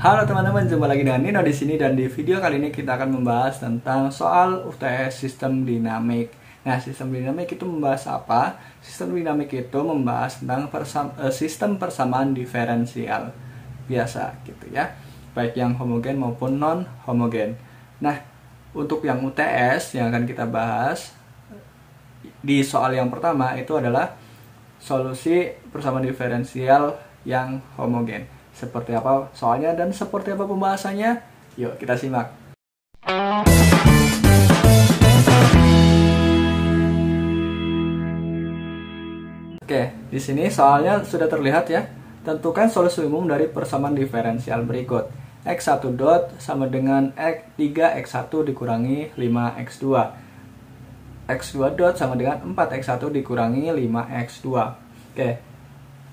Halo teman-teman, jumpa lagi dengan Nino di sini dan di video kali ini kita akan membahas tentang soal UTS sistem dinamik. Nah, sistem dinamik itu membahas apa? Sistem dinamik itu membahas tentang sistem persamaan diferensial biasa gitu ya, baik yang homogen maupun non homogen. Nah, untuk yang UTS yang akan kita bahas di soal yang pertama itu adalah solusi persamaan diferensial yang homogen. Seperti apa soalnya dan seperti apa pembahasannya? Yuk kita simak. Oke, di sini soalnya sudah terlihat ya. Tentukan solusi umum dari persamaan diferensial berikut. X1 dot sama dengan 3x1 dikurangi 5x2. X2 dot sama dengan 4x1 dikurangi 5x2. Oke.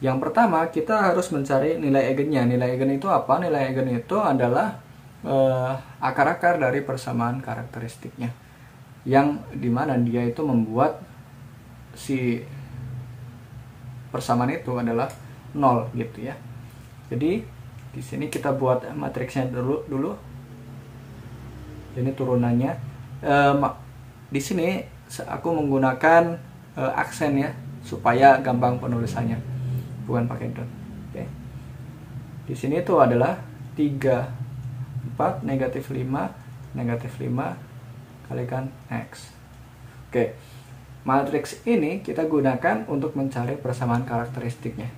Yang pertama, kita harus mencari nilai eigennya. Nilai eigen itu apa? Nilai eigen itu adalah akar-akar dari persamaan karakteristiknya. Yang dimana dia itu membuat si persamaan itu adalah 0 gitu ya. Jadi, di sini kita buat matriksnya dulu. Ini turunannya. Di sini aku menggunakan aksen ya, supaya gampang penulisannya. Bukan pakai dot. Oke. Di sini itu adalah 3, 4, negatif 5 kalikan X. Oke. Matriks ini kita gunakan untuk mencari persamaan karakteristiknya.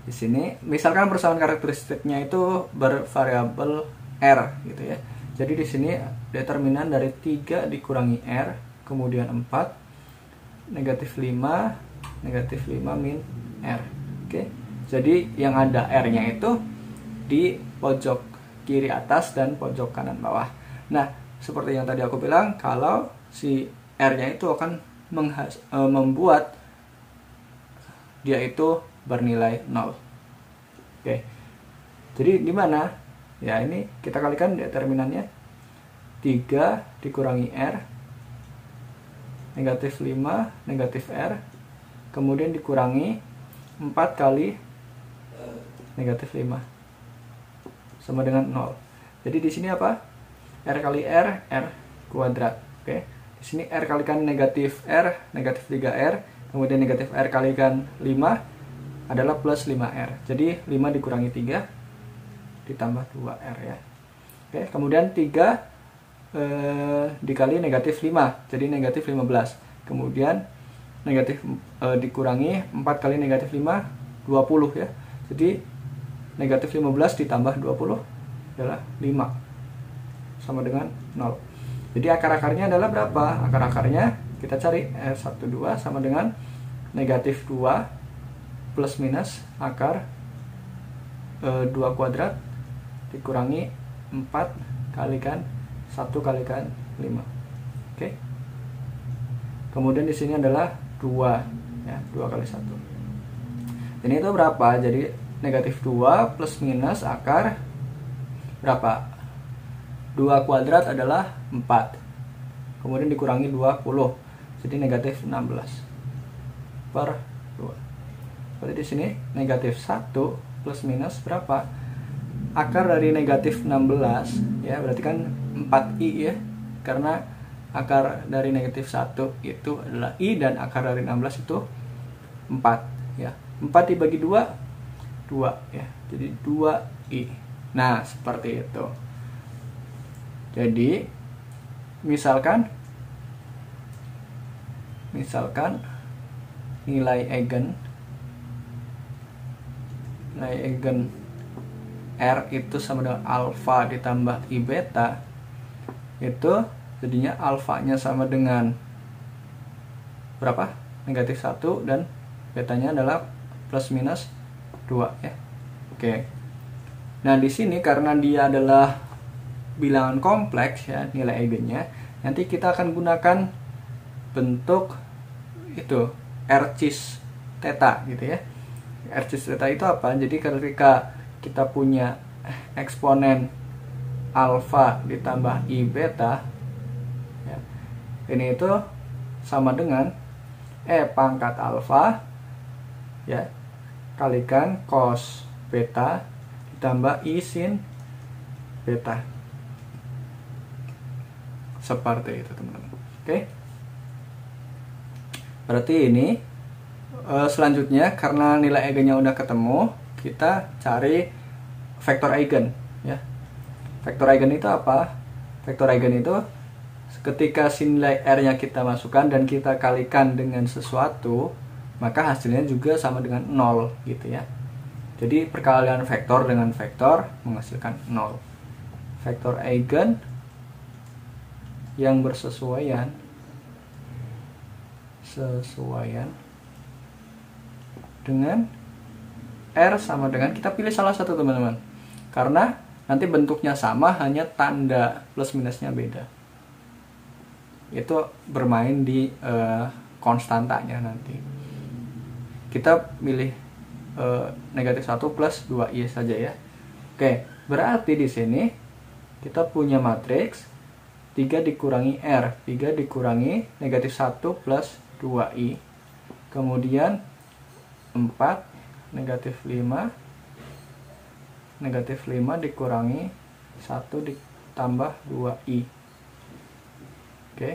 Di sini, misalkan persamaan karakteristiknya itu bervariabel R gitu ya. Jadi di sini determinan dari 3 dikurangi R, kemudian 4, negatif 5 min R. Oke. Jadi yang ada R-nya itu di pojok kiri atas dan pojok kanan bawah. Nah, seperti yang tadi aku bilang, kalau si R-nya itu akan membuat dia itu bernilai 0. Oke. Jadi di mana? Ya, ini kita kalikan determinannya 3 dikurangi R, negatif 5 negatif R, kemudian dikurangi 4 kali negatif 5 sama dengan 0. Jadi di sini apa? R kali R kuadrat. Oke. Di sini R kalikan negatif 3R, kemudian negatif R kalikan 5 adalah plus 5R. Jadi 5 dikurangi 3 ditambah 2R ya. Oke, kemudian 3 dikali negatif 5, jadi negatif 15. Kemudian negatif dikurangi 4 kali negatif 5, 20 ya. Jadi negatif 15 ditambah 20 adalah 5 sama dengan 0. Jadi akar-akarnya adalah berapa? Akar-akarnya kita cari R12 sama dengan negatif 2 plus minus akar 2 kuadrat dikurangi 4 kalikan 1 kalikan 5. Oke. Kemudian di sini adalah 2 ya, 2 kali 1. Ini itu berapa? Jadi negatif 2 plus minus akar berapa? 2 kuadrat adalah 4. Kemudian dikurangi 20. Jadi negatif 16 per 2. Berarti di sini negatif 1 plus minus berapa? Akar dari negatif 16 ya, berarti kan 4i ya. Karena akar dari negatif 1 itu adalah I dan akar dari 16 itu 4 ya. 4 dibagi 2 2 ya. Jadi 2i. Nah, seperti itu. Jadi misalkan nilai eigen R itu sama dengan alfa ditambah I beta, itu jadinya alfanya sama dengan berapa? Negatif 1 dan betanya adalah plus minus 2 ya. Oke. Nah, di sini karena dia adalah bilangan kompleks ya, nilai eigennya, nanti kita akan gunakan bentuk itu R-cis theta gitu ya. R-cis theta itu apa? Jadi ketika kita punya eksponen alfa ditambah I beta ya, ini itu sama dengan pangkat alfa ya kalikan cos beta ditambah I sin beta. Seperti itu teman-teman. Oke. Berarti ini selanjutnya karena nilai eigennya udah ketemu, kita cari vektor eigen ya. Vektor eigen itu apa? Vektor eigen itu ketika nilai R-nya kita masukkan dan kita kalikan dengan sesuatu, maka hasilnya juga sama dengan 0 gitu ya. Jadi perkalian vektor dengan vektor menghasilkan 0. Vektor eigen yang bersesuaian dengan R sama dengan, kita pilih salah satu teman-teman, karena nanti bentuknya sama, hanya tanda plus minusnya beda. Itu bermain di konstantanya nanti. Kita pilih negatif 1 plus 2i saja ya. Oke, berarti di sini kita punya matriks 3 dikurangi R, 3 dikurangi negatif 1 plus 2i, kemudian 4 negatif 5 dikurangi 1 ditambah 2i. Oke.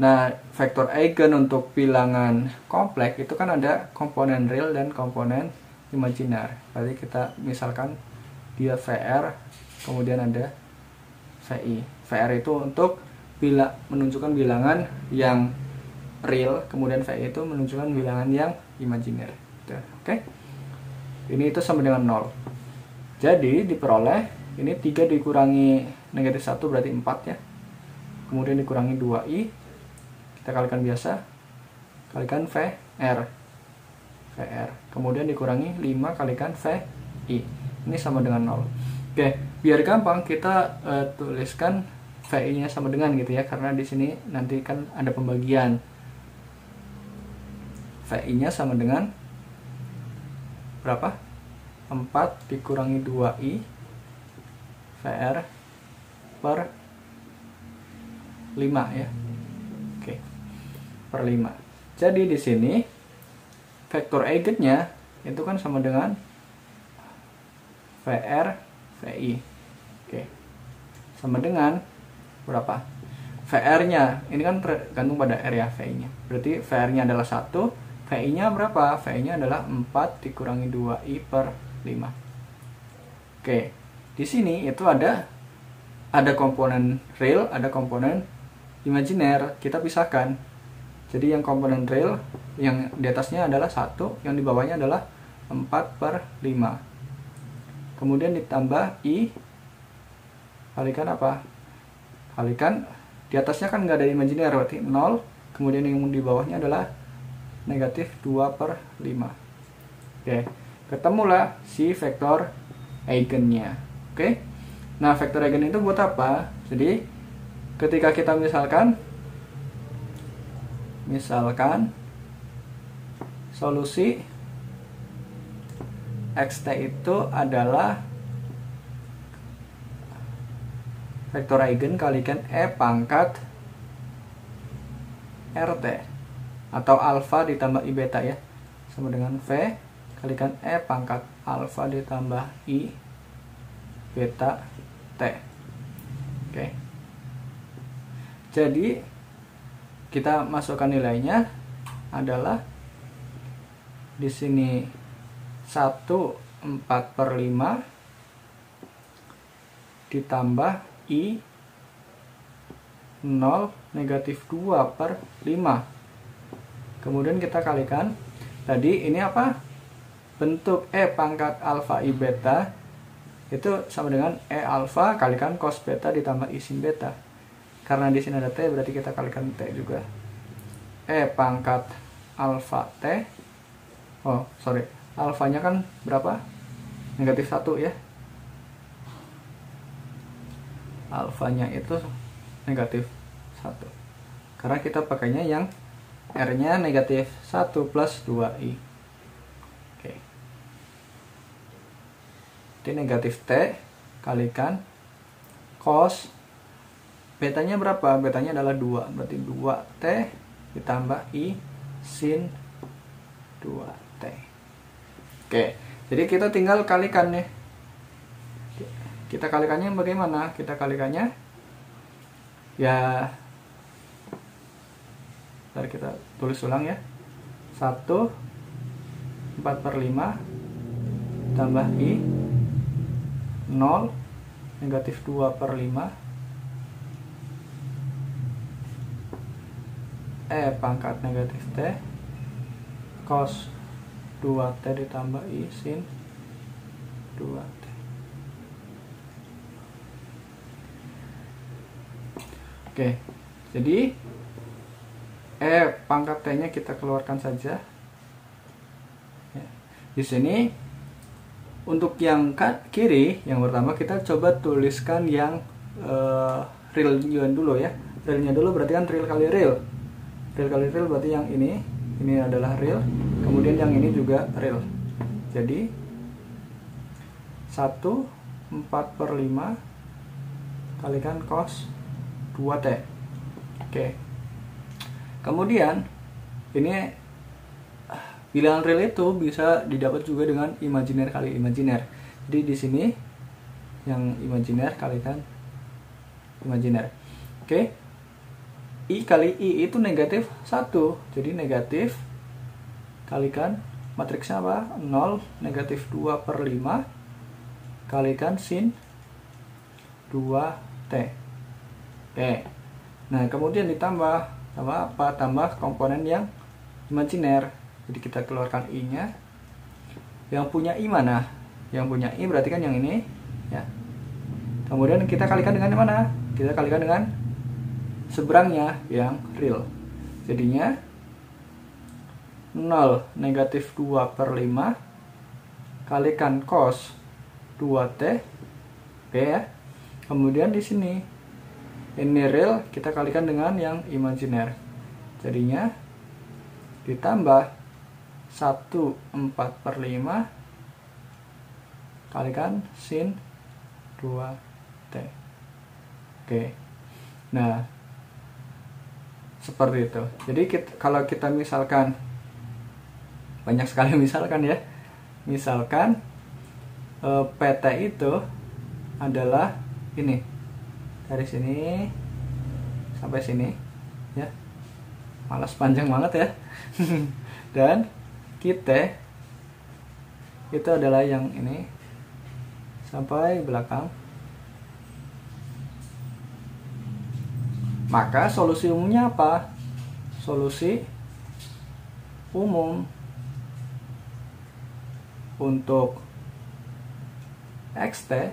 Nah, vektor eigen untuk bilangan kompleks itu kan ada komponen real dan komponen imajiner. Berarti kita misalkan dia VR, kemudian ada VI. VR itu untuk menunjukkan bilangan yang real, kemudian VI itu menunjukkan bilangan yang imajiner. Oke. Ini itu sama dengan 0. Jadi diperoleh ini 3 dikurangi negatif 1 berarti 4 ya. Kemudian dikurangi 2i, kita kalikan biasa, kalikan VR, kemudian dikurangi 5 kalikan VI, ini sama dengan 0. Oke, biar gampang kita tuliskan VI nya sama dengan gitu ya, karena di sini nanti kan ada pembagian. VI nya sama dengan berapa? 4 dikurangi 2i VR per 5 ya. Oke. Per 5. Jadi di sini vektor eigennya itu kan sama dengan VR VI. Oke. Sama dengan berapa? VR-nya ini kan tergantung pada R ya, VI-nya. Berarti VR-nya adalah 1, VI-nya berapa? VI-nya adalah 4 dikurangi 2i per 5. Oke. Di sini itu ada komponen real, ada komponen imajiner, kita pisahkan. Jadi yang komponen real yang di atasnya adalah 1, yang di bawahnya adalah 4 per 5. Kemudian ditambah i, kalikan apa? Kalikan di atasnya kan nggak ada imajiner, berarti 0. Kemudian yang di bawahnya adalah negatif 2 per 5. Oke, ketemulah si vektor eigennya. Oke. Nah, vektor eigen itu buat apa? Jadi ketika kita misalkan solusi xt itu adalah vektor eigen kalikan e pangkat rt atau alfa ditambah i beta ya, sama dengan v kalikan e pangkat alfa ditambah i beta t. Oke. Jadi kita masukkan nilainya adalah di sini 1 4 per 5 ditambah i 0 negatif 2 per 5. Kemudian kita kalikan tadi ini apa? Bentuk e pangkat alfa i beta itu sama dengan e alfa kalikan cos beta ditambah i sin beta. Karena di sini ada t, berarti kita kalikan t juga. E pangkat alfa t. Oh, sorry. Alfanya kan berapa? Negatif 1 ya. Alfanya itu negatif 1. Karena kita pakainya yang R-nya negatif 1 plus 2i. Oke. Jadi negatif t kalikan cos betanya berapa? Betanya adalah 2. Berarti 2t ditambah i sin 2t. Oke. Jadi kita tinggal kalikan nih. Kita kalikannya bagaimana? Kita kalikannya ya, ntar kita tulis ulang ya. 1 4/5 tambah I 0 negatif 2/5 pangkat negatif T cos 2T ditambah I sin 2T. Oke, jadi pangkat T-nya kita keluarkan saja. Ya. Di sini untuk yang kiri, yang pertama kita coba tuliskan yang real-nya dulu ya. Real-nya dulu berarti kan real kali real. Real kali real berarti yang ini adalah real. Kemudian yang ini juga real. Jadi 1 4/5 kalikan cos 2T. Oke. Kemudian ini bilangan real itu bisa didapat juga dengan imajiner kali imajiner. Jadi di sini yang imajiner kalikan imajiner. Oke. I kali I itu negatif 1. Jadi negatif kalikan matriksnya apa? 0 negatif 2/5 kalikan sin 2T. Oke. Nah, kemudian ditambah apa? Tambah komponen yang imajiner. Jadi kita keluarkan I-nya. Yang punya I mana? Yang punya I berarti kan yang ini, ya. Kemudian kita kalikan dengan mana? Kita kalikan dengan seberangnya yang real. Jadinya 0 negatif 2/5 kalikan cos 2T. Oke ya. Kemudian di sini ini real, kita kalikan dengan yang imajiner. Jadinya ditambah 1 4/5 kalikan sin 2T. Oke. Nah, seperti itu. Jadi kalau kita misalkan, banyak sekali misalkan ya. Misalkan PT itu adalah ini. Dari sini sampai sini ya. Malas panjang banget ya. Dan kita itu adalah yang ini sampai belakang. Maka solusi umumnya apa? Solusi umum untuk XT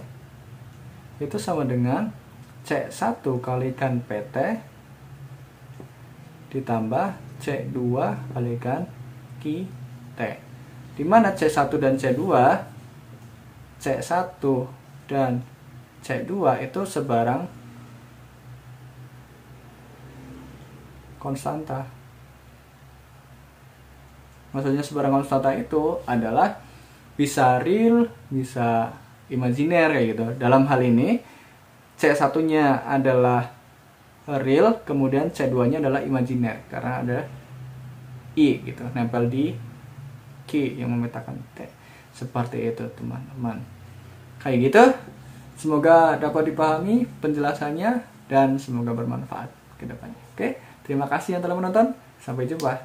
itu sama dengan C1 kalikan PT ditambah C2 kalikan QT. Di mana C1 dan C2, C1 dan C2 itu sebarang konstanta. Maksudnya sebarang konstanta itu adalah bisa real, bisa imajiner kayak gitu. Dalam hal ini C1-nya adalah real, kemudian C2-nya adalah imajiner karena ada I gitu, nempel di Q yang memetakan T. Seperti itu teman-teman. Kayak gitu. Semoga dapat dipahami penjelasannya dan semoga bermanfaat ke depannya. Oke, terima kasih yang telah menonton. Sampai jumpa.